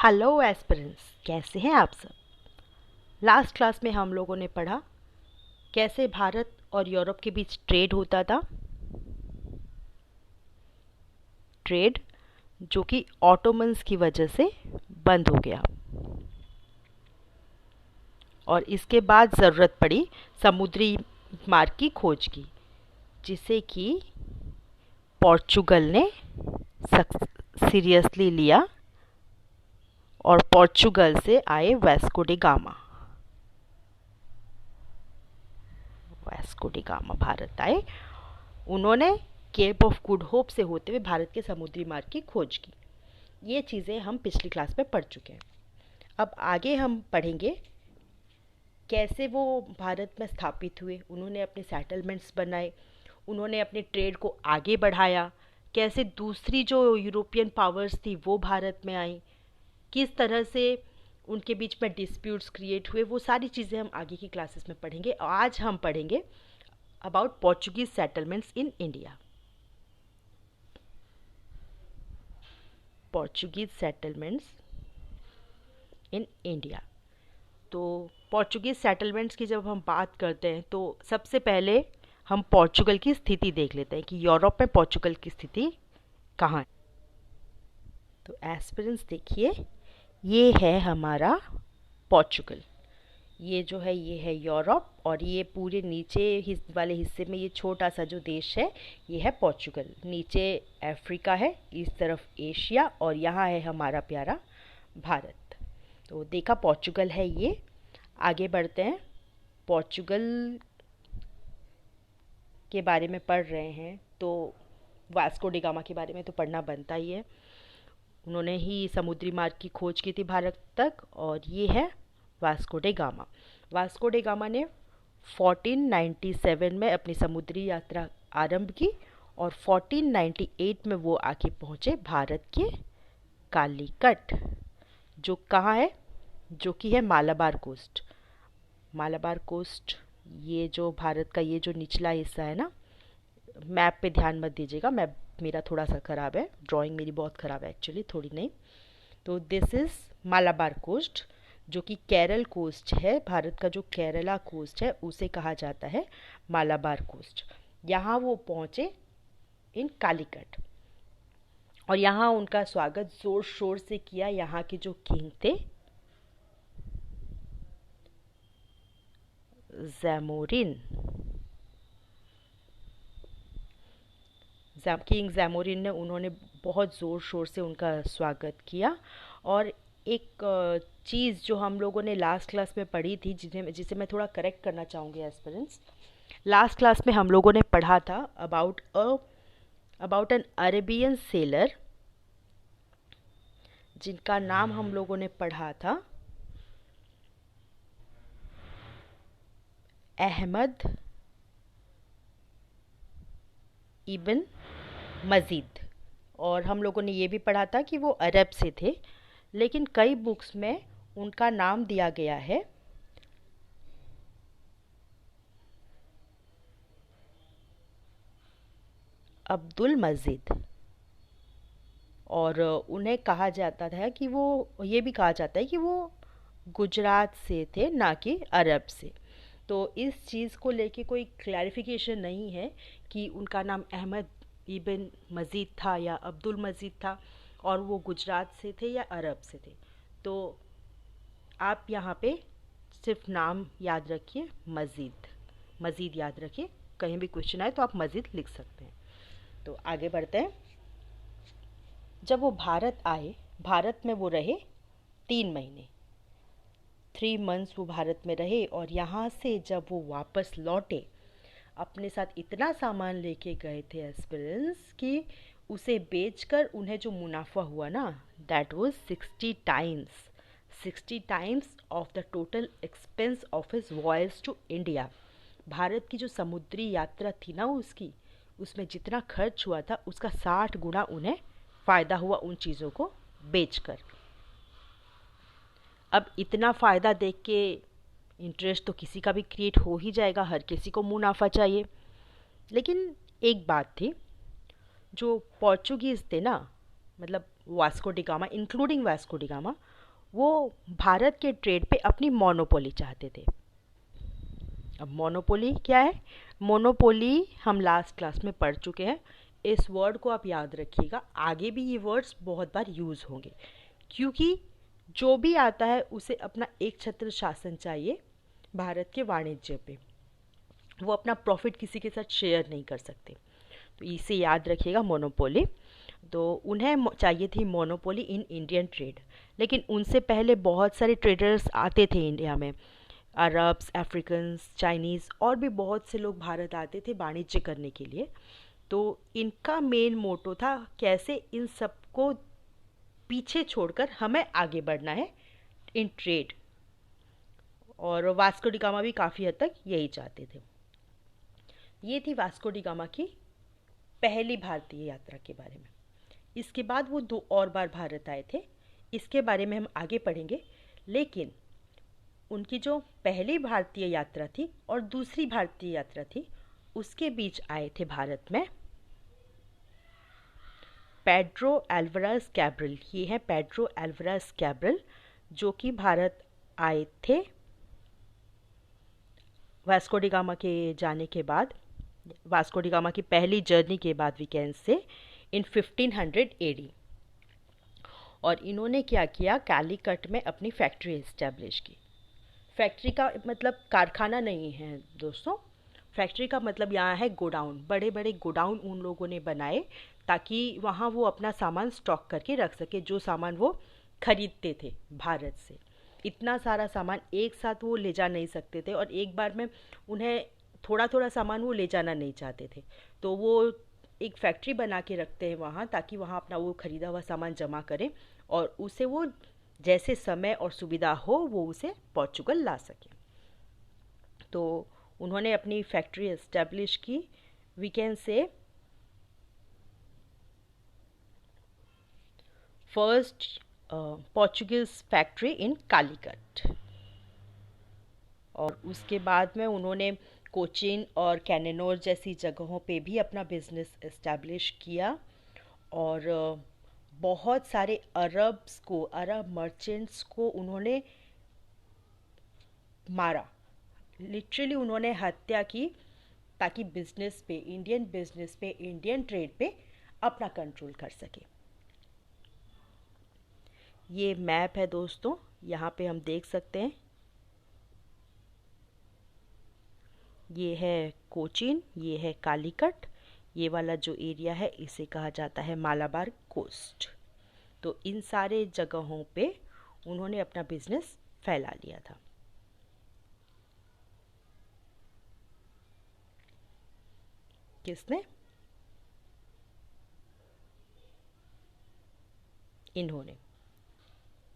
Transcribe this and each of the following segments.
Hello aspirants, कैसे हैं आप सब। लास्ट क्लास में हम लोगों ने पढ़ा कैसे भारत और यूरोप के बीच ट्रेड होता था। ट्रेड जो कि ऑटोमन्स की वजह से बंद हो गया और इसके बाद ज़रूरत पड़ी समुद्री मार्ग की खोज की, जिसे कि पोर्चुगल ने सीरियसली लिया और पोर्चुगल से आए Vasco D gamma. Vasco D gamma Bharat आए। उन्होंने केप ऑफ गुड होप से होते हुए भारत के समुद्री मार्ग की खोज की। ये चीज़ें हम पिछली क्लास में पढ़ चुके हैं। अब आगे हम पढ़ेंगे कैसे वो भारत में स्थापित हुए, उन्होंने अपने सेटलमेंट्स बनाए, उन्होंने अपने ट्रेड को आगे बढ़ाया, कैसे दूसरी जो यूरोपियन पावर्स थी वो भारत में आई, किस तरह से उनके बीच में डिस्प्यूट्स क्रिएट हुए। वो सारी चीज़ें हम आगे की क्लासेस में पढ़ेंगे। आज हम पढ़ेंगे about Portuguese settlements in India. Portuguese settlements in India. तो पोर्चुगीज सेटलमेंट्स की जब हम बात करते हैं तो सबसे पहले हम पोर्चुगल की स्थिति देख लेते हैं कि यूरोप में पोर्चुगल की स्थिति कहाँ है। तो एस्पिरेंट्स देखिए, ये है हमारा पोर्चुगल। ये जो है ये है यूरोप और ये पूरे नीचे वाले हिस्से में ये छोटा सा जो देश है ये है पोर्चुगल। नीचे अफ्रीका है, इस तरफ एशिया और यहाँ है हमारा प्यारा भारत। तो देखा पोर्चुगल है ये। आगे बढ़ते हैं। पोर्चुगल के बारे में पढ़ रहे हैं तो वास्को डी गामा के बारे में तो पढ़ना बनता ही है। उन्होंने ही समुद्री मार्ग की खोज की थी भारत तक और ये है Vasco day gamma. Vasco day gamma ने 1497 में अपनी समुद्री यात्रा आरंभ की और 1498 में वो आके पहुँचे भारत के कालीकट, जो कहाँ है, जो कि है मालाबार कोस्ट। मालाबार कोस्ट ये जो भारत का ये जो निचला हिस्सा है ना, मैप पे ध्यान मत दीजिएगा, मैप मेरा थोड़ा सा ख़राब है, ड्राइंग मेरी बहुत ख़राब है एक्चुअली, थोड़ी नहीं। तो दिस इज़ मालाबार कोस्ट, जो कि केरल कोस्ट है। भारत का जो केरला कोस्ट है उसे कहा जाता है मालाबार कोस्ट। यहाँ वो पहुँचे इन कालीकट और यहाँ उनका स्वागत ज़ोर शोर से किया यहाँ के जो किंग थे जैमोरिन। किंग जैमोरिन ने उन्होंने बहुत ज़ोर शोर से उनका स्वागत किया। और एक चीज़ जो हम लोगों ने लास्ट क्लास में पढ़ी थी, जिसे मैं थोड़ा करेक्ट करना चाहूँगी एस्पिरेंट्स। लास्ट क्लास में हम लोगों ने पढ़ा था अबाउट एन अरेबियन सेलर, जिनका नाम हम लोगों ने पढ़ा था अहमद इब्न मजीद। और हम लोगों ने ये भी पढ़ा था कि वो अरब से थे, लेकिन कई बुक्स में उनका नाम दिया गया है अब्दुल मजीद। और उन्हें कहा जाता था कि वो, ये भी कहा जाता है कि वो गुजरात से थे, ना कि अरब से। तो इस चीज़ को लेके कोई क्लैरिफिकेशन नहीं है कि उनका नाम अहमद इब्न मजीद था या अब्दुल मजीद था और वो गुजरात से थे या अरब से थे। तो आप यहाँ पे सिर्फ नाम याद रखिए, मजीद। मजीद याद रखिए, कहीं भी क्वेश्चन आए तो आप मजीद लिख सकते हैं। तो आगे बढ़ते हैं। जब वो भारत आए, भारत में वो रहे 3 महीने, 3 मंथ्स वो भारत में रहे। और यहाँ से जब वो वापस लौटे, अपने साथ इतना सामान लेके गए थे एस्पिरेंट्स कि उसे बेचकर उन्हें जो मुनाफा हुआ ना, that was 60 times of the total expense of his voyage to India. Bharat की जो समुद्री यात्रा थी ना उसकी, उसमें जितना खर्च हुआ था उसका 60 गुना उन्हें फ़ायदा हुआ उन चीज़ों को बेचकर। अब इतना फ़ायदा देख के इंटरेस्ट तो किसी का भी क्रिएट हो ही जाएगा, हर किसी को मुनाफा चाहिए। लेकिन एक बात थी, जो पोर्चुगीज़ थे ना, मतलब Vasco D gamma, including Vasco D gamma, वो भारत के ट्रेड पे अपनी मोनोपोली चाहते थे। अब मोनोपोली क्या है? मोनोपोली हम लास्ट क्लास में पढ़ चुके हैं। इस वर्ड को आप याद रखिएगा, आगे भी ये वर्ड्स बहुत बार यूज़ होंगे, क्योंकि जो भी आता है उसे अपना एक छत्र शासन चाहिए भारत के वाणिज्य पे। वो अपना प्रॉफिट किसी के साथ शेयर नहीं कर सकते, तो इसे याद रखिएगा, मोनोपोली। तो उन्हें चाहिए थी मोनोपोली इन इंडियन ट्रेड, लेकिन उनसे पहले बहुत सारे ट्रेडर्स आते थे इंडिया में, अरब्स, अफ्रीकन्स, चाइनीज़ और भी बहुत से लोग भारत आते थे वाणिज्य करने के लिए। तो इनका मेन मोटो था कैसे इन सबको पीछे छोड़कर हमें आगे बढ़ना है इन ट्रेड, और वास्को डी गामा भी काफ़ी हद तक यही चाहते थे। ये थी वास्को डी गामा की पहली भारतीय यात्रा के बारे में। इसके बाद वो 2 और बार भारत आए थे, इसके बारे में हम आगे पढ़ेंगे। लेकिन उनकी जो पहली भारतीय यात्रा थी और दूसरी भारतीय यात्रा थी, उसके बीच आए थे भारत में पेड्रो एल्वारेज कैब्रल। ये है पेड्रो एल्वारेज कैब्रल, जो कि भारत आए थे वास्को डी गामा के जाने के बाद, वास्को डी गामा की पहली जर्नी के बाद वी कैन से, इन 1500 एडी। और इन्होंने क्या किया, कालीकट में अपनी फैक्ट्री इस्टेब्लिश की। फैक्ट्री का मतलब कारखाना नहीं है दोस्तों, फैक्ट्री का मतलब यहाँ है गोडाउन। बड़े बड़े गोडाउन उन लोगों ने बनाए ताकि वहाँ वो अपना सामान स्टॉक करके रख सके, जो सामान वो खरीदते थे भारत से। इतना सारा सामान एक साथ वो ले जा नहीं सकते थे, और एक बार में उन्हें थोड़ा थोड़ा सामान वो ले जाना नहीं चाहते थे, तो वो एक फैक्ट्री बना के रखते हैं वहाँ, ताकि वहाँ अपना वो खरीदा हुआ सामान जमा करें और उसे वो जैसे समय और सुविधा हो वो उसे पोर्चुगल ला सके। तो उन्होंने अपनी फैक्ट्री एस्टेब्लिश की, we can say first Portuguese factory in Calicut. और उसके बाद में उन्होंने कोचीन और कैनेनोर जैसी जगहों पे भी अपना बिजनेस एस्टेब्लिश किया, और बहुत सारे अरब्स को, अरब मर्चेंट्स को उन्होंने मारा, लिटरली उन्होंने हत्या की, ताकि बिजनेस पे, इंडियन बिजनेस पे, इंडियन ट्रेड पे अपना कंट्रोल कर सके। ये मैप है दोस्तों, यहाँ पे हम देख सकते हैं, ये है कोचीन, ये है कालीकट, ये वाला जो एरिया है इसे कहा जाता है मालाबार कोस्ट। तो इन सारे जगहों पे उन्होंने अपना बिजनेस फैला लिया था। किसने? इन्होंने।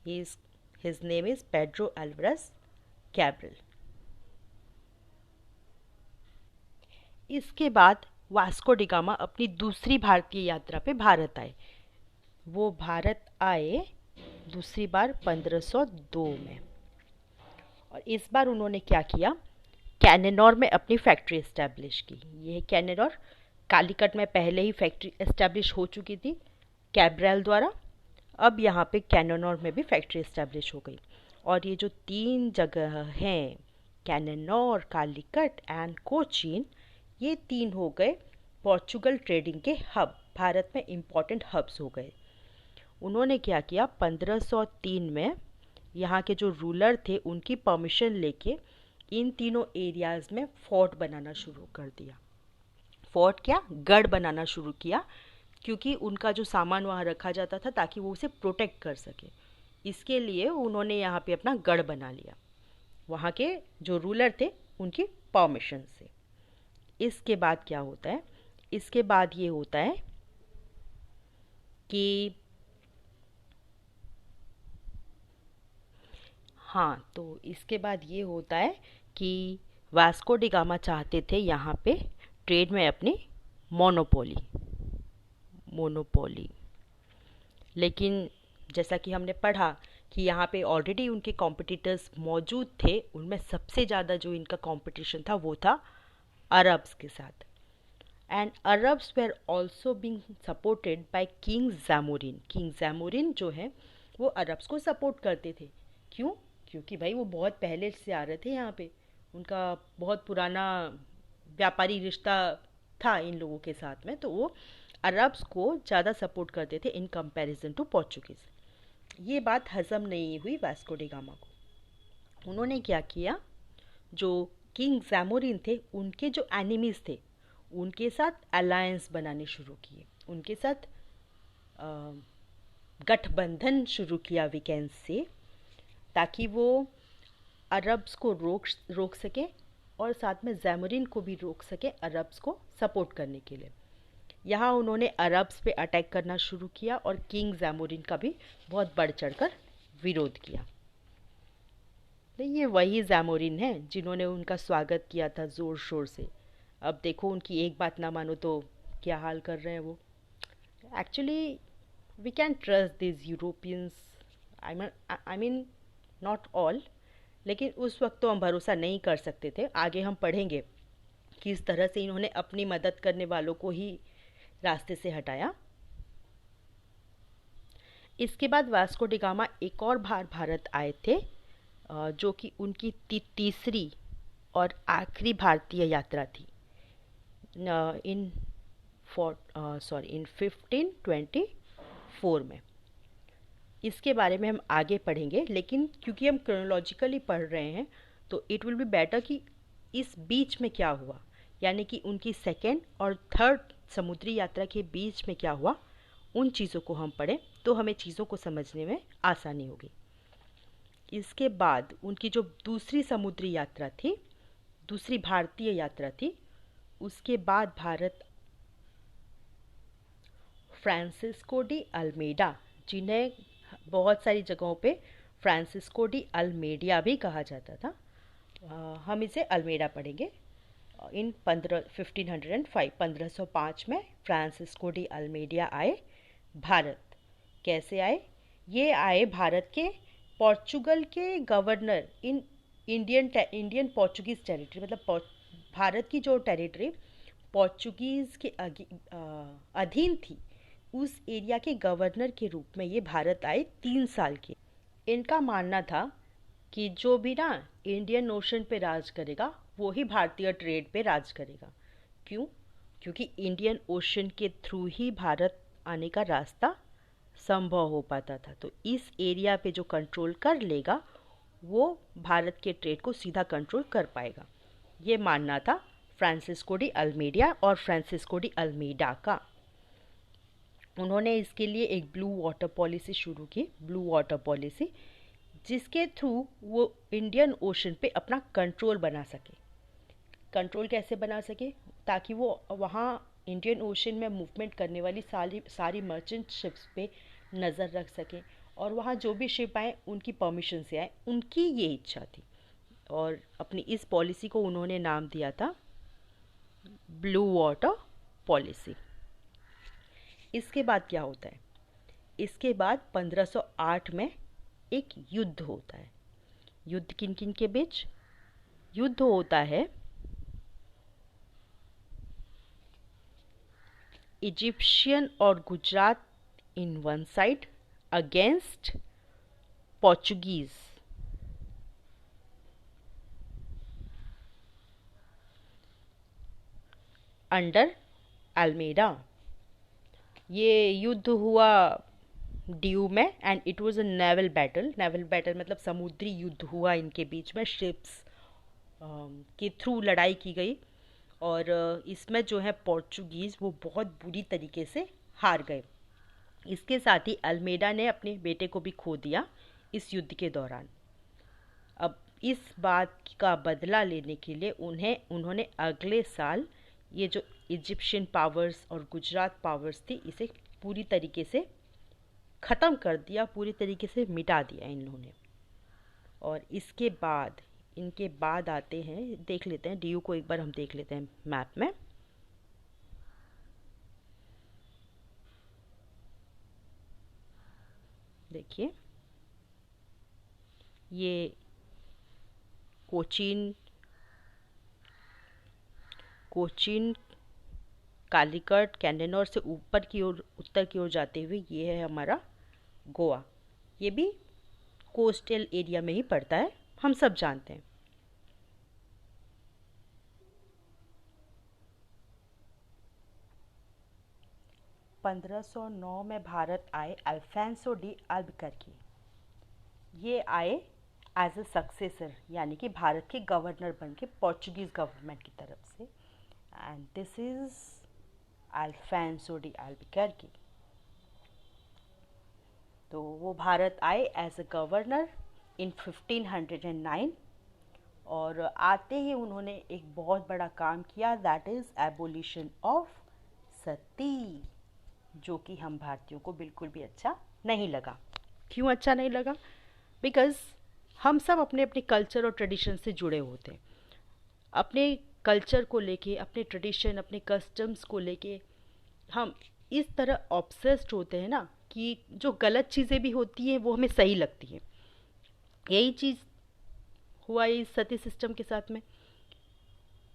His name is Pedro Alvarez Cabral. इसके बाद वास्को डी गामा अपनी दूसरी भारतीय यात्रा पे भारत आए। वो भारत आए दूसरी बार 1502 में, और इस बार उन्होंने क्या किया, कैनेनोर में अपनी फैक्ट्री एस्टेब्लिश की। ये है कैनेनोर, कालीकट में पहले ही फैक्ट्री एस्टेब्लिश हो चुकी थी कैब्रल द्वारा, अब यहाँ पे कैनेनोर में भी फैक्ट्री एस्टेब्लिश हो गई। और ये जो 3 जगह हैं, कैनेनोर, कालीकट एंड कोचीन, ये 3 हो गए पोर्चुगल ट्रेडिंग के हब, भारत में इम्पॉर्टेंट हब्स हो गए। उन्होंने क्या किया, 1503 में यहाँ के जो रूलर थे उनकी परमिशन लेके इन तीनों एरियाज़ में फोर्ट बनाना शुरू कर दिया। फोर्ट क्या, गढ़ बनाना शुरू किया, क्योंकि उनका जो सामान वहाँ रखा जाता था ताकि वो उसे प्रोटेक्ट कर सके। इसके लिए उन्होंने यहाँ पे अपना गढ़ बना लिया, वहाँ के जो रूलर थे उनकी परमिशन से। इसके बाद क्या होता है, इसके बाद ये होता है कि हाँ, तो इसके बाद ये होता है कि वास्को डी गामा चाहते थे यहाँ पे ट्रेड में अपनी मोनोपोली, लेकिन जैसा कि हमने पढ़ा कि यहाँ पे ऑलरेडी उनके कॉम्पिटिटर्स मौजूद थे। उनमें सबसे ज़्यादा जो इनका कंपटीशन था वो था अरब्स के साथ। And Arabs were also being supported by king Zamorin. King Zamorin जो है वो अरब्स को सपोर्ट करते थे। क्यों? क्योंकि भाई वो बहुत पहले से आ रहे थे यहाँ पे, उनका बहुत पुराना व्यापारी रिश्ता था इन लोगों के साथ में, तो वो अरब्स को ज़्यादा सपोर्ट करते थे इन कंपैरिजन टू पोर्चुगीज़। ये बात हजम नहीं हुई वास्को डी गामा को। उन्होंने क्या किया, जो किंग जैमोरिन थे उनके जो एनिमीज थे उनके साथ अलायंस बनाने शुरू किए, उनके साथ अ, गठबंधन शुरू किया वीकेंड से, ताकि वो अरब्स को रोक रोक सके और साथ में जैमोरिन को भी रोक सके अरब्स को सपोर्ट करने के लिए। यहाँ उन्होंने अरब्स पे अटैक करना शुरू किया और किंग जैमोरिन का भी बहुत बढ़ चढ़कर विरोध किया। तो ये वही जैमोरिन है जिन्होंने उनका स्वागत किया था ज़ोर शोर से। अब देखो उनकी एक बात ना मानो तो क्या हाल कर रहे हैं वो। Actually we can trust this Europeans, I mean not all, लेकिन उस वक्त तो हम भरोसा नहीं कर सकते थे। आगे हम पढ़ेंगे किस तरह से इन्होंने अपनी मदद करने वालों को ही रास्ते से हटाया। इसके बाद वास्को डी गामा एक और बार भारत आए थे, जो कि उनकी तीसरी और आखिरी भारतीय यात्रा थी इन इन 1524 में। इसके बारे में हम आगे पढ़ेंगे, लेकिन क्योंकि हम क्रोनोलॉजिकली पढ़ रहे हैं तो इट विल बी बेटर कि इस बीच में क्या हुआ, यानी कि उनकी सेकेंड और थर्ड समुद्री यात्रा के बीच में क्या हुआ, उन चीज़ों को हम पढ़ें तो हमें चीज़ों को समझने में आसानी होगी। इसके बाद उनकी जो दूसरी समुद्री यात्रा थी, दूसरी भारतीय यात्रा थी, उसके बाद भारत फ्रांसिस्को डी अल्मेडा, जिन्हें बहुत सारी जगहों पे फ्रांसिस्को डी अल्मेडिया भी कहा जाता था, हम इसे अल्मेडा पढ़ेंगे। इन 1505 में फ्रांसिस्को डी अल्मेडिया आए भारत। कैसे आए? ये आए भारत के पोर्चुगल के governor in Indian Portuguese territory, मतलब भारत की जो टेरिटरी पोर्चुगीज़ के अधीन थी, उस एरिया के गवर्नर के रूप में ये भारत आए 3 साल के। इनका मानना था कि जो भी ना इंडियन ओशन पे राज करेगा वो ही भारतीय ट्रेड पे राज करेगा। क्यों? क्योंकि इंडियन ओशन के थ्रू ही भारत आने का रास्ता संभव हो पाता था। तो इस एरिया पे जो कंट्रोल कर लेगा वो भारत के ट्रेड को सीधा कंट्रोल कर पाएगा। ये मानना था फ्रांसिस्को डी अल्मेडिया और फ्रांसिस्को डी अल्मेडा का। उन्होंने इसके लिए एक ब्लू वाटर पॉलिसी शुरू की, ब्लू वाटर पॉलिसी, जिसके थ्रू वो इंडियन ओशन पे अपना कंट्रोल बना सके। कंट्रोल कैसे बना सके? ताकि वो वहाँ इंडियन ओशन में मूवमेंट करने वाली सारी मर्चेंट शिप्स पे नज़र रख सके और वहाँ जो भी शिप आए उनकी परमिशन से आए, उनकी ये इच्छा थी। और अपनी इस पॉलिसी को उन्होंने नाम दिया था ब्लू वाटर पॉलिसी। इसके बाद क्या होता है? इसके बाद 1508 में एक युद्ध होता है। युद्ध किन किन के बीच? युद्ध होता है इजिप्शियन और Gujarat in one side against Portuguese, under Almeida. ये युद्ध हुआ ड्यू में and it was a naval battle. Naval battle मतलब समुद्री युद्ध हुआ इनके बीच में, शिप्स के थ्रू लड़ाई की गई और इसमें जो है पोर्चुगीज़ वो बहुत बुरी तरीके से हार गए। इसके साथ ही अल्मेडा ने अपने बेटे को भी खो दिया इस युद्ध के दौरान। अब इस बात का बदला लेने के लिए उन्होंने अगले साल ये जो इजिप्शियन पावर्स और गुजरात पावर्स थी इसे पूरी तरीके से ख़त्म कर दिया, पूरी तरीके से मिटा दिया इन्होंने। और इसके बाद इनके बाद आते हैं, देख लेते हैं डीयू को एक बार हम देख लेते हैं मैप में। देखिए ये कोचीन, कोचीन कालीकट कैंडेनौर से ऊपर की ओर उत्तर की ओर जाते हुए ये है हमारा गोवा। ये भी कोस्टल एरिया में ही पड़ता है, हम सब जानते हैं। 1509 में भारत आए अल्फांसो डी अल्बुकर्क। ये आए एज अ सक्सेसर, यानी कि भारत के गवर्नर बन के पोर्चुगीज गवर्नमेंट की तरफ से। And this is Alfonso de Albuquerque. तो वो भारत आए एज अ गवर्नर इन 1509, और आते ही उन्होंने एक बहुत बड़ा काम किया, दैट इज एबोलिशन ऑफ सती, जो कि हम भारतीयों को बिल्कुल भी अच्छा नहीं लगा। क्यों अच्छा नहीं लगा? बिकॉज हम सब अपने अपने कल्चर और ट्रेडिशन से जुड़े होते हैं। अपने कल्चर को लेके, अपने ट्रेडिशन, अपने कस्टम्स को लेके हम इस तरह ऑब्सेस्ड होते हैं ना कि जो गलत चीज़ें भी होती हैं वो हमें सही लगती हैं। यही चीज़ हुआ इस सती सिस्टम के साथ में।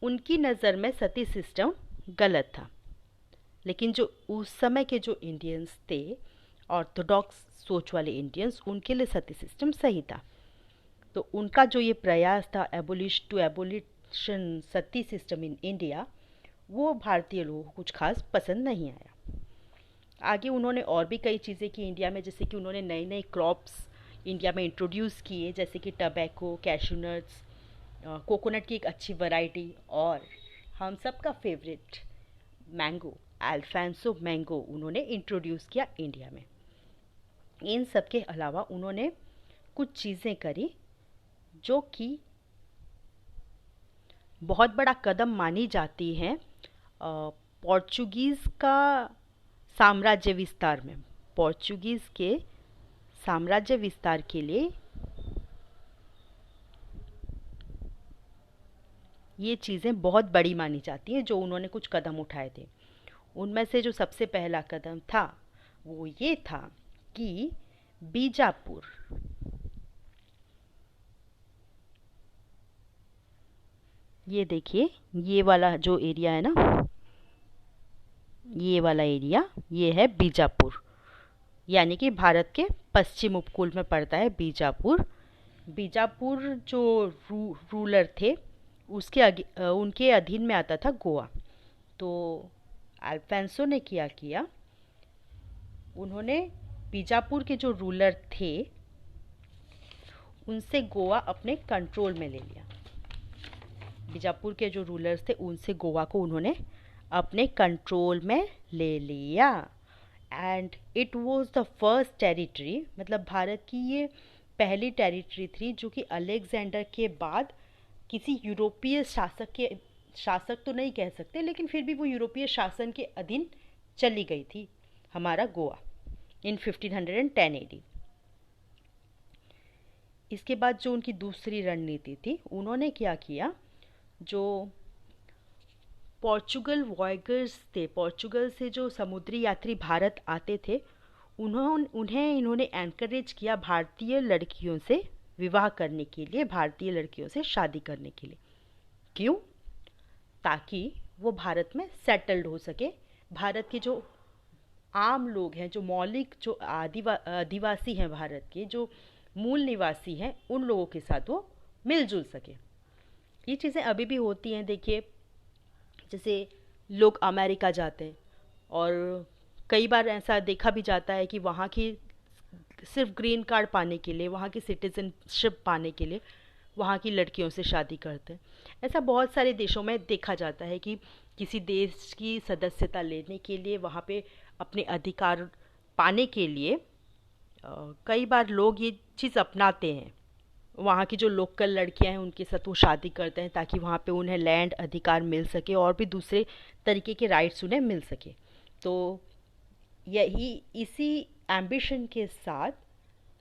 उनकी नज़र में सती सिस्टम गलत था, लेकिन जो उस समय के जो इंडियंस थे, ऑर्थोडॉक्स सोच वाले इंडियंस, उनके लिए सती सिस्टम सही था। तो उनका जो ये प्रयास था abolition Sati system in India, वो भारतीय लोगों को कुछ खास पसंद नहीं आया। आगे उन्होंने और भी कई चीज़ें की इंडिया में, जैसे कि उन्होंने नए नए क्रॉप्स इंडिया में इंट्रोड्यूस किए, जैसे कि टबैको, कैशू नट्स, कोकोनट की एक अच्छी वैरायटी, और हम सबका फेवरेट मैंगो, अल्फांसो मैंगो उन्होंने इंट्रोड्यूस किया इंडिया में। इन सब के अलावा उन्होंने कुछ चीज़ें करी जो कि बहुत बड़ा कदम मानी जाती हैं पोर्चुगीज़ का साम्राज्य विस्तार में। पोर्चुगीज़ के साम्राज्य विस्तार के लिए ये चीज़ें बहुत बड़ी मानी जाती हैं जो उन्होंने कुछ कदम उठाए थे। उनमें से जो सबसे पहला कदम था वो ये था कि बीजापुर, ये देखिए ये वाला जो एरिया है ना, ये वाला एरिया, ये है बीजापुर, यानी कि भारत के पश्चिम उपकूल में पड़ता है बीजापुर। बीजापुर जो रूलर थे उनके अधीन में आता था गोवा। तो अल्फांसो ने क्या किया, उन्होंने बीजापुर के जो रूलर थे उनसे गोवा अपने कंट्रोल में ले लिया। बीजापुर के जो रूलर्स थे उनसे गोवा को उन्होंने अपने कंट्रोल में ले लिया। And it was the first territory, मतलब भारत की ये पहली टेरिटरी थी जो कि अलेक्जेंडर के बाद किसी यूरोपीय शासक तो नहीं कह सकते, लेकिन फिर भी वो यूरोपीय शासन के अधीन चली गई थी हमारा गोवा इन 1510 एडी। इसके बाद जो उनकी दूसरी रणनीति थी, उन्होंने क्या किया, जो पोर्चुगल वॉयगर्स थे, पोर्चुगल से जो समुद्री यात्री भारत आते थे, उन्हें इन्होंने एनकरेज किया भारतीय लड़कियों से विवाह करने के लिए, भारतीय लड़कियों से शादी करने के लिए। क्यों? ताकि वो भारत में सेटल्ड हो सके। भारत के जो आम लोग हैं, जो मौलिक जो आदिवासी हैं, भारत के जो मूल निवासी हैं, उन लोगों के साथ वो मिलजुल सके। ये चीज़ें अभी भी होती हैं। देखिए, जैसे लोग अमेरिका जाते हैं और कई बार ऐसा देखा भी जाता है कि वहाँ की सिर्फ ग्रीन कार्ड पाने के लिए, वहाँ की सिटीजनशिप पाने के लिए वहाँ की लड़कियों से शादी करते हैं। ऐसा बहुत सारे देशों में देखा जाता है कि किसी देश की सदस्यता लेने के लिए, वहाँ पे अपने अधिकार पाने के लिए कई बार लोग ये चीज़ अपनाते हैं। वहाँ की जो लोकल लड़कियां हैं उनके साथ वो शादी करते हैं ताकि वहाँ पे उन्हें लैंड अधिकार मिल सके और भी दूसरे तरीके के राइट्स उन्हें मिल सके। तो यही इसी एम्बिशन के साथ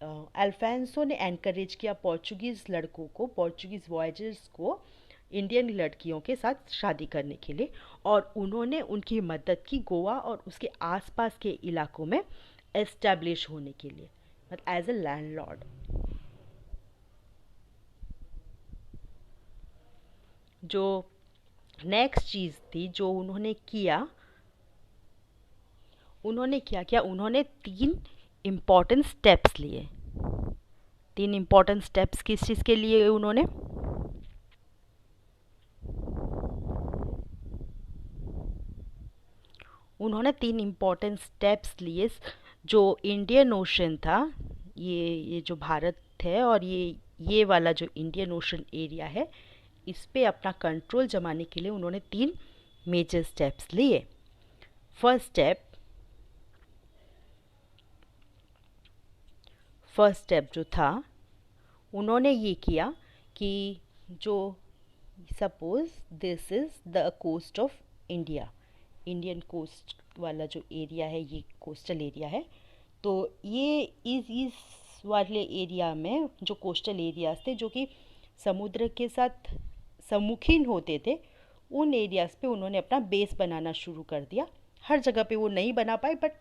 अल्फांसो ने एनकरेज किया पोर्चुगीज़ लड़कों को, पोर्चुगीज़ वॉयजर्स को इंडियन लड़कियों के साथ शादी करने के लिए, और उन्होंने उनकी मदद की गोवा और उसके आसपास के इलाकों में एस्टैब्लिश होने के लिए, मतलब एज ए लैंडलॉर्ड। जो नेक्स्ट चीज़ थी जो उन्होंने किया उन्होंने क्या किया, उन्होंने तीन इम्पॉर्टेंट स्टेप्स लिए। तीन इम्पॉर्टेंट स्टेप्स किस चीज़ के लिए उन्होंने? उन्होंने तीन इम्पॉर्टेंट स्टेप्स लिए। जो इंडियन ओशन था, ये जो भारत है और ये वाला जो इंडियन ओशन एरिया है, इस पे अपना कंट्रोल जमाने के लिए उन्होंने तीन मेजर स्टेप्स लिए। फर्स्ट स्टेप जो था, उन्होंने ये किया कि जो suppose this is the coast of India, Indian coast वाला जो एरिया है ये कोस्टल एरिया है। तो ये इस वाले एरिया में जो कोस्टल एरियाज थे जो कि समुद्र के साथ सम्मुखीन होते थे, उन एरियाज पे उन्होंने अपना बेस बनाना शुरू कर दिया। हर जगह पे वो नहीं बना पाए, बट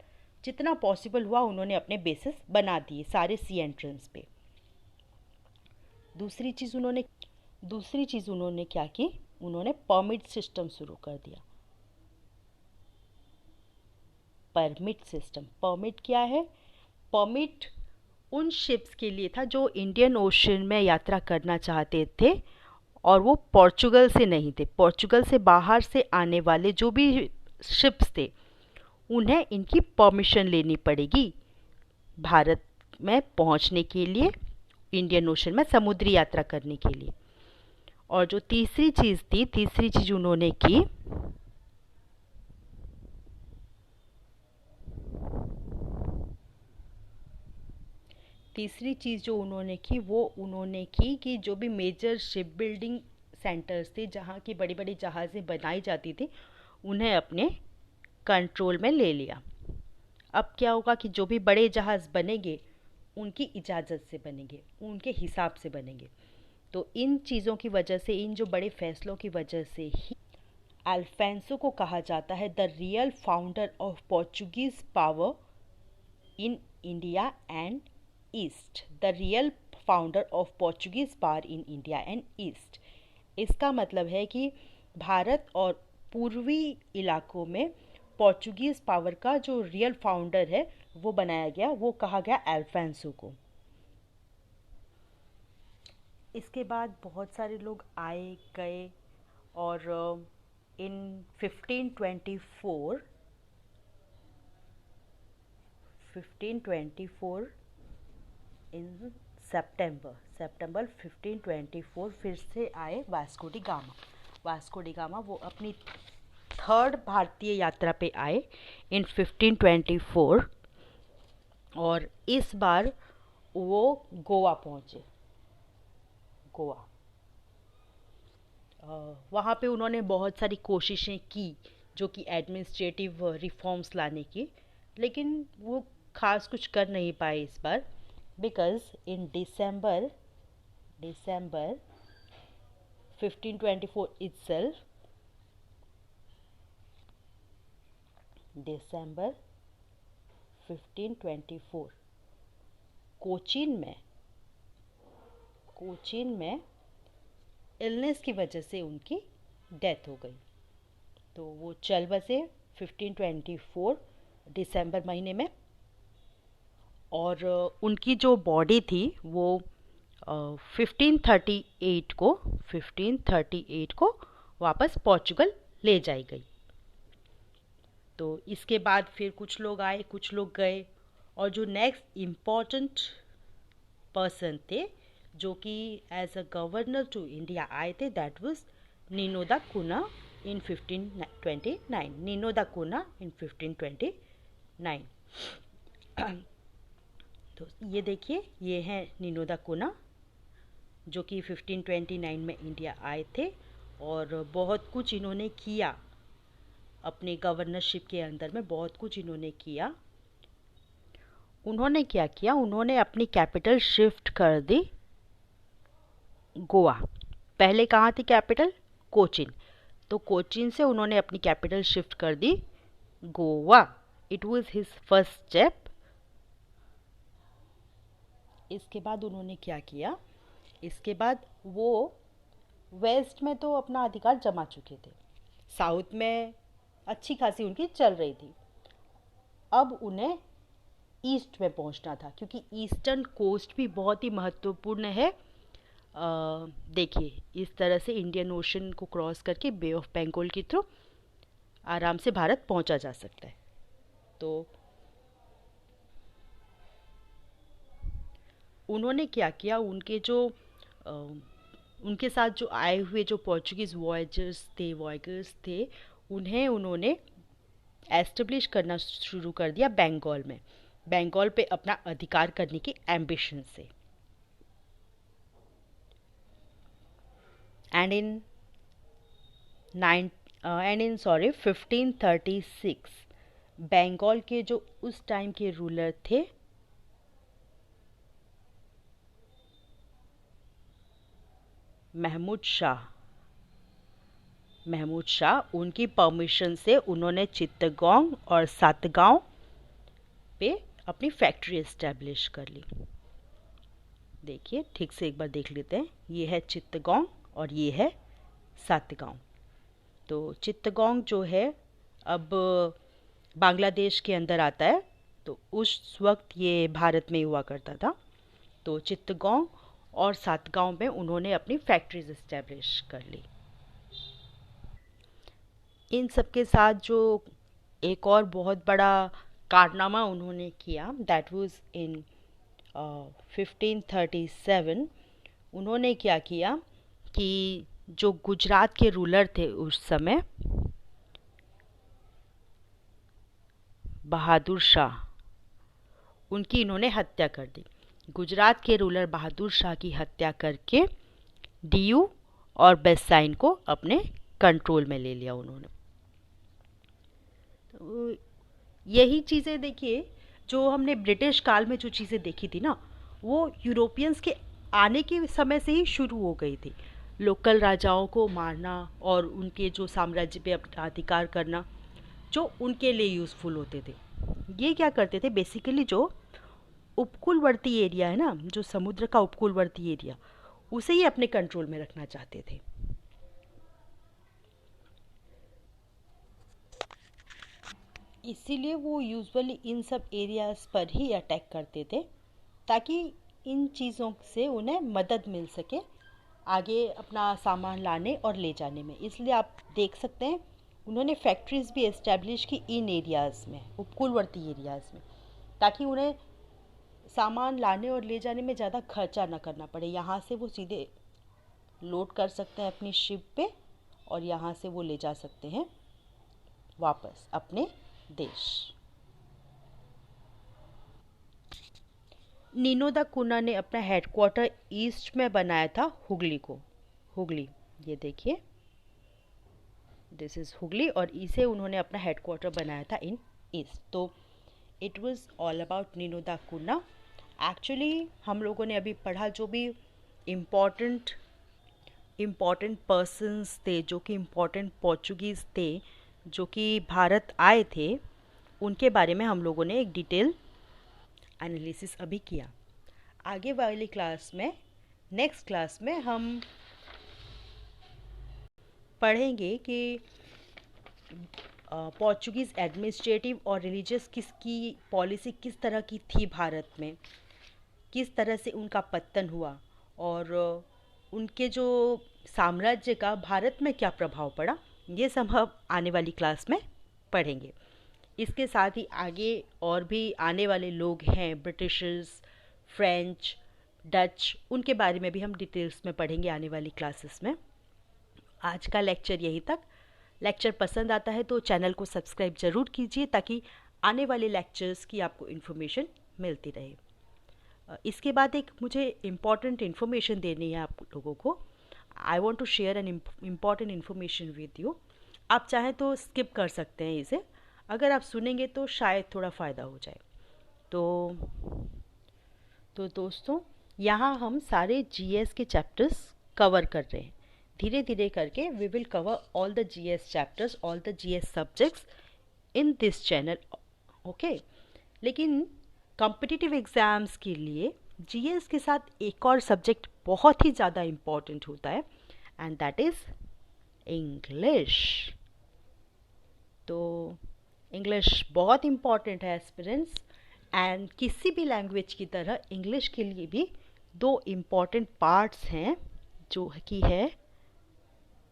जितना पॉसिबल हुआ उन्होंने अपने बेसिस बना दिए सारे सी एंट्रेंस पे। दूसरी चीज़ उन्होंने क्या की, उन्होंने परमिट सिस्टम शुरू कर दिया। परमिट सिस्टम, परमिट क्या है? परमिट उन शिप्स के लिए था जो इंडियन ओशन में यात्रा करना चाहते थे और वो पोर्चुगल से नहीं थे। पोर्चुगल से बाहर से आने वाले जो भी शिप्स थे, उन्हें इनकी परमिशन लेनी पड़ेगी भारत में पहुंचने के लिए, इंडियन ओशन में समुद्री यात्रा करने के लिए। और जो तीसरी चीज़ उन्होंने की, वो उन्होंने की कि जो भी मेजर शिप बिल्डिंग सेंटर्स थे जहाँ की बड़ी बड़ी जहाज़ें बनाई जाती थी, उन्हें अपने कंट्रोल में ले लिया। अब क्या होगा कि जो भी बड़े जहाज़ बनेंगे उनकी इजाज़त से बनेंगे, उनके हिसाब से बनेंगे। तो इन चीज़ों की वजह से, इन जो बड़े फैसलों की वजह से ही अल्फांसो को कहा जाता है the real founder of Portuguese power in India and east. The real founder of Portuguese power in India and east. इसका मतलब है कि भारत और पूर्वी इलाकों में पोर्चुगीज पावर का जो रियल फाउंडर है वो बनाया गया, वो कहा गया अल्फांसो को। इसके बाद बहुत सारे लोग आए गए और इन 1524 इन सितंबर 1524 फिर से आए Vasco D gamma. Vasco D gamma वो अपनी थर्ड भारतीय यात्रा पे आए इन 1524 और इस बार वो गोवा पहुँचे। गोवा, वहाँ पे उन्होंने बहुत सारी कोशिशें की जो कि एडमिनिस्ट्रेटिव रिफॉर्म्स लाने की, लेकिन वो खास कुछ कर नहीं पाए इस बार। बिकॉज इन दिसंबर 1524 itself, दिसंबर 1524 कोचीन में इलनेस की वजह से उनकी डेथ हो गई। तो वो चल बसे 1524 दिसंबर महीने में, और उनकी जो बॉडी थी वो 1538 को वापस पोर्चुगल ले जाई गई। तो इसके बाद फिर कुछ लोग आए, कुछ लोग गए, और जो नेक्स्ट इम्पॉर्टेंट पर्सन थे जो कि as a governor to India आए थे, दैट वाज नीनो दा कुना इन 1529। नीनो दा कुना इन 1529। तो ये देखिए, ये हैं नीनो दा कुना जो कि 1529 में इंडिया आए थे और बहुत कुछ इन्होंने किया अपने गवर्नरशिप के अंदर में, बहुत कुछ इन्होंने किया। उन्होंने क्या किया, उन्होंने अपनी कैपिटल शिफ्ट कर दी गोवा। पहले कहाँ थी कैपिटल? कोचीन। तो कोचीन से उन्होंने अपनी कैपिटल शिफ्ट कर दी Goa. It was his first step. इसके बाद उन्होंने क्या किया, इसके बाद वो वेस्ट में तो अपना अधिकार जमा चुके थे, साउथ में अच्छी खासी उनकी चल रही थी। अब उन्हें ईस्ट में पहुंचना था, क्योंकि ईस्टर्न कोस्ट भी बहुत ही महत्वपूर्ण है। देखिए, इस तरह से इंडियन ओशन को क्रॉस करके बे ऑफ बंगाल के थ्रू आराम से भारत पहुंचा जा सकता है। तो उन्होंने क्या किया, उनके साथ जो आए हुए जो पोर्चुगीज़ वॉयगर्स थे, उन्होंने एस्टेब्लिश करना शुरू कर दिया बंगाल में, बंगाल पे अपना अधिकार करने की एम्बिशन से। एंड इन 1536 बंगाल के जो उस टाइम के रूलर थे महमूद शाह, उनकी परमिशन से उन्होंने चित्तगोंग और सातगांव पे अपनी फैक्ट्री एस्टेब्लिश कर ली। देखिए, ठीक से एक बार देख लेते हैं। ये है चित्तगोंग और ये है सातगांव। तो चित्तगोंग जो है अब बांग्लादेश के अंदर आता है, तो उस वक्त ये भारत में हुआ करता था। तो चित्तगोंग और सातगांव में उन्होंने अपनी फैक्ट्रीज एस्टेब्लिश कर ली। इन सब के साथ जो एक और बहुत बड़ा कारनामा उन्होंने किया, दैट वाज इन 1537। उन्होंने क्या किया कि जो गुजरात के रूलर थे उस समय, बहादुर शाह, उनकी इन्होंने हत्या कर दी। गुजरात के रूलर बहादुर शाह की हत्या करके डीयू और बेसाइन को अपने कंट्रोल में ले लिया उन्होंने। तो यही चीज़ें देखिए, जो हमने ब्रिटिश काल में जो चीज़ें देखी थी ना, वो यूरोपियंस के आने के समय से ही शुरू हो गई थी। लोकल राजाओं को मारना और उनके जो साम्राज्य पे अधिकार करना, जो उनके लिए यूज़फुल होते थे। ये क्या करते थे, बेसिकली जो उपकूलवर्ती एरिया है ना, जो समुद्र का उपकूलवर्ती एरिया, उसे ही अपने कंट्रोल में रखना चाहते थे। इसीलिए वो यूजुअली इन सब एरियाज पर ही अटैक करते थे, ताकि इन चीज़ों से उन्हें मदद मिल सके आगे अपना सामान लाने और ले जाने में। इसलिए आप देख सकते हैं उन्होंने फैक्ट्रीज भी एस्टेब्लिश की इन एरियाज़ में, उपकूलवर्ती एरियाज़ में, ताकि उन्हें सामान लाने और ले जाने में ज़्यादा खर्चा ना करना पड़े। यहाँ से वो सीधे लोड कर सकते हैं अपनी शिप पे, और यहाँ से वो ले जा सकते हैं वापस अपने देश। नीनो दा कुन्ना ने अपना हेडक्वार्टर ईस्ट में बनाया था, हुगली, ये देखिए, दिस इज़ हुगली, और इसे उन्होंने अपना हेडक्वार्टर बनाया था इन ईस्ट। तो it was all about Nino दा कुन्ना। एक्चुअली हम लोगों ने अभी पढ़ा, जो भी इम्पॉर्टेंट पर्सन्स थे, जो कि इम्पॉर्टेंट पोर्चुगीज़ थे, जो कि भारत आए थे, उनके बारे में हम लोगों ने एक डिटेल एनालिसिस अभी किया। आगे वाली क्लास में, नेक्स्ट क्लास में हम पढ़ेंगे कि पोर्चुगीज़ एडमिनिस्ट्रेटिव और रिलीजियस किसकी पॉलिसी किस तरह की थी भारत में, किस तरह से उनका पतन हुआ, और उनके जो साम्राज्य का भारत में क्या प्रभाव पड़ा। ये सब हम आने वाली क्लास में पढ़ेंगे। इसके साथ ही आगे और भी आने वाले लोग हैं, ब्रिटिशर्स, फ्रेंच, डच, उनके बारे में भी हम डिटेल्स में पढ़ेंगे आने वाली क्लासेस में। आज का लेक्चर यहीं तक। लेक्चर पसंद आता है तो चैनल को सब्सक्राइब ज़रूर कीजिए, ताकि आने वाले लेक्चर्स की आपको इन्फॉर्मेशन मिलती रहे। इसके बाद एक मुझे इम्पॉर्टेंट इन्फॉर्मेशन देनी है आप लोगों को। I want to share an important information with you. आप चाहें तो स्किप कर सकते हैं इसे, अगर आप सुनेंगे तो शायद थोड़ा फ़ायदा हो जाए। तो दोस्तों, यहाँ हम सारे जीएस के चैप्टर्स कवर कर रहे हैं। धीरे धीरे करके we will cover all the GS chapters, all the GS subjects in this channel, okay. लेकिन कॉम्पिटिटिव एग्ज़ाम्स के लिए जीएस के साथ एक और सब्जेक्ट बहुत ही ज़्यादा इम्पॉर्टेंट होता है, एंड दैट इज़ इंग्लिश। तो इंग्लिश बहुत इम्पॉर्टेंट है एस्पिरेंट्स, एंड किसी भी लैंग्वेज की तरह इंग्लिश के लिए भी दो इम्पॉर्टेंट पार्ट्स हैं, जो कि है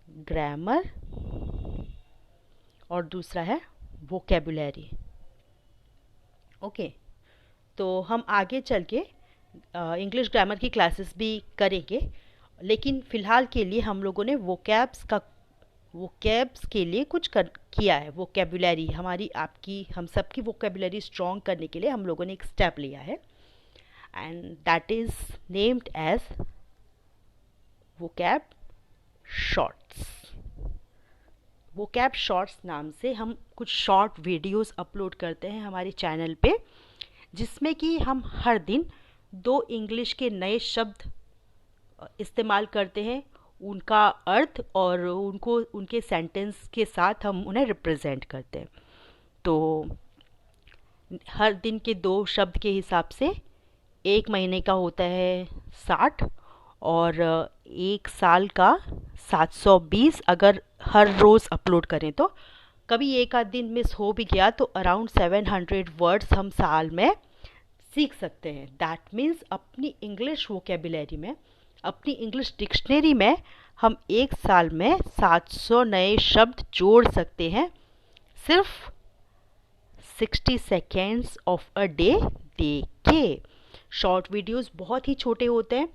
ग्रामर और दूसरा है वोकेबुलरी। ओके, तो हम आगे चल के इंग्लिश ग्रामर की क्लासेस भी करेंगे, लेकिन फ़िलहाल के लिए हम लोगों ने वोकैब्स के लिए कुछ किया है। वोकेबुलरी हमारी, आपकी, हम सब की वोकेबुलरी स्ट्रॉन्ग करने के लिए हम लोगों ने एक स्टेप लिया है, and that is named as vocab shorts. Vocab shorts नाम से हम कुछ शॉर्ट वीडियोस अपलोड करते हैं हमारे चैनल पे, जिसमें कि हम हर दिन दो इंग्लिश के नए शब्द इस्तेमाल करते हैं, उनका अर्थ और उनको उनके सेंटेंस के साथ हम उन्हें रिप्रेजेंट करते हैं। तो हर दिन के दो शब्द के हिसाब से एक महीने का होता है 60, और एक साल का 720, अगर हर रोज़ अपलोड करें तो। कभी एक आध दिन मिस हो भी गया तो अराउंड 700 वर्ड्स हम साल में सीख सकते हैं। दैट मीन्स अपनी इंग्लिश वोकेबुलरी में, अपनी इंग्लिश डिक्शनरी में हम एक साल में 700 नए शब्द जोड़ सकते हैं, सिर्फ 60 सेकेंड्स ऑफ अ डे दे के। शॉर्ट वीडियोस बहुत ही छोटे होते हैं,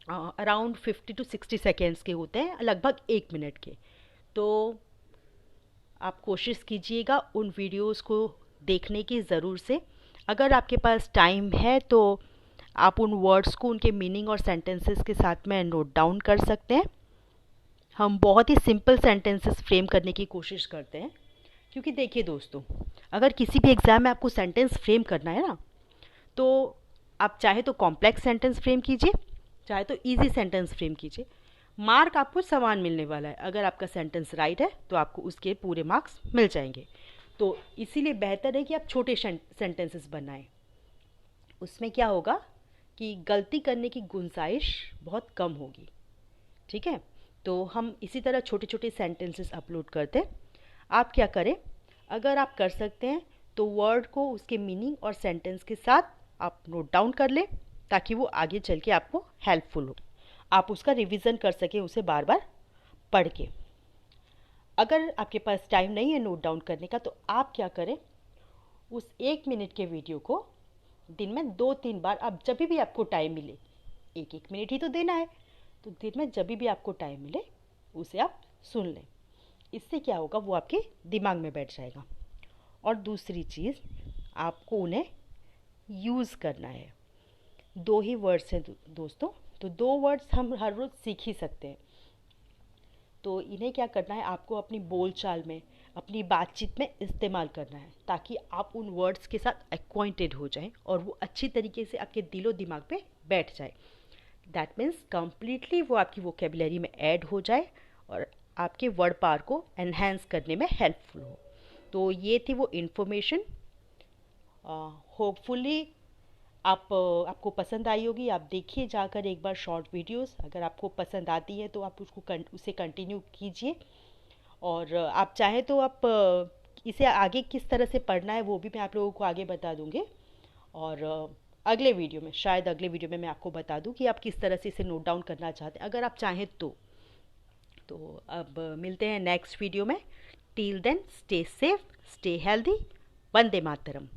अराउंड 50 to 60 सेकेंड्स के होते हैं, लगभग 1 मिनट के। तो आप कोशिश कीजिएगा उन वीडियोस को देखने की ज़रूर से। अगर आपके पास टाइम है तो आप उन वर्ड्स को उनके मीनिंग और सेंटेंसेस के साथ में नोट डाउन कर सकते हैं। हम बहुत ही सिंपल सेंटेंसेस फ्रेम करने की कोशिश करते हैं, क्योंकि देखिए दोस्तों, अगर किसी भी एग्ज़ाम में आपको सेंटेंस फ्रेम करना है ना, तो आप चाहे तो कॉम्प्लेक्स सेंटेंस फ्रेम कीजिए, चाहे तो इजी सेंटेंस फ्रेम कीजिए, मार्क आपको समान मिलने वाला है। अगर आपका सेंटेंस राइट है तो आपको उसके पूरे मार्क्स मिल जाएंगे। तो इसीलिए बेहतर है कि आप छोटे सेंटेंसेस बनाएं। उसमें क्या होगा कि गलती करने की गुंजाइश बहुत कम होगी। ठीक है, तो हम इसी तरह छोटे छोटे सेंटेंसेस अपलोड करते हैं। आप क्या करें, अगर आप कर सकते हैं तो वर्ड को उसके मीनिंग और सेंटेंस के साथ आप नोट डाउन कर लें, ताकि वो आगे चल के आपको हेल्पफुल हो, आप उसका रिवीजन कर सकें उसे बार बार पढ़ के। अगर आपके पास टाइम नहीं है नोट डाउन करने का, तो आप क्या करें, उस 1 मिनट के वीडियो को दिन में 2-3 बार, अब जब भी आपको टाइम मिले, 1-1 मिनट ही तो देना है, तो दिन में जब भी आपको टाइम मिले उसे आप सुन लें। इससे क्या होगा, वो आपके दिमाग में बैठ जाएगा। और दूसरी चीज़, आपको उन्हें यूज़ करना है। दो ही वर्ड्स हैं दोस्तों, तो दो वर्ड्स हम हर रोज़ सीख ही सकते हैं। तो इन्हें क्या करना है, आपको अपनी बोलचाल में, अपनी बातचीत में इस्तेमाल करना है, ताकि आप उन वर्ड्स के साथ एक्वाइंटेड हो जाएं और वो अच्छी तरीके से आपके दिलो दिमाग पे बैठ जाए। दैट मीन्स कम्प्लीटली वो आपकी वोकेबुलरी में ऐड हो जाए और आपके वर्ड पार को एनहेंस करने में हेल्पफुल हो। तो ये थी वो इन्फॉर्मेशन। होपफुली आपको पसंद आई होगी। आप देखिए जाकर एक बार शॉर्ट वीडियोस, अगर आपको पसंद आती है तो आप उसे कंटिन्यू कीजिए। और आप चाहें तो आप इसे आगे किस तरह से पढ़ना है वो भी मैं आप लोगों को आगे बता दूँगी। और अगले वीडियो में, शायद अगले वीडियो में मैं आपको बता दूँ कि आप किस तरह से इसे नोट डाउन करना चाहते हैं, अगर आप चाहें तो अब मिलते हैं नेक्स्ट वीडियो में। Till then, stay safe, stay healthy. वंदे मातरम।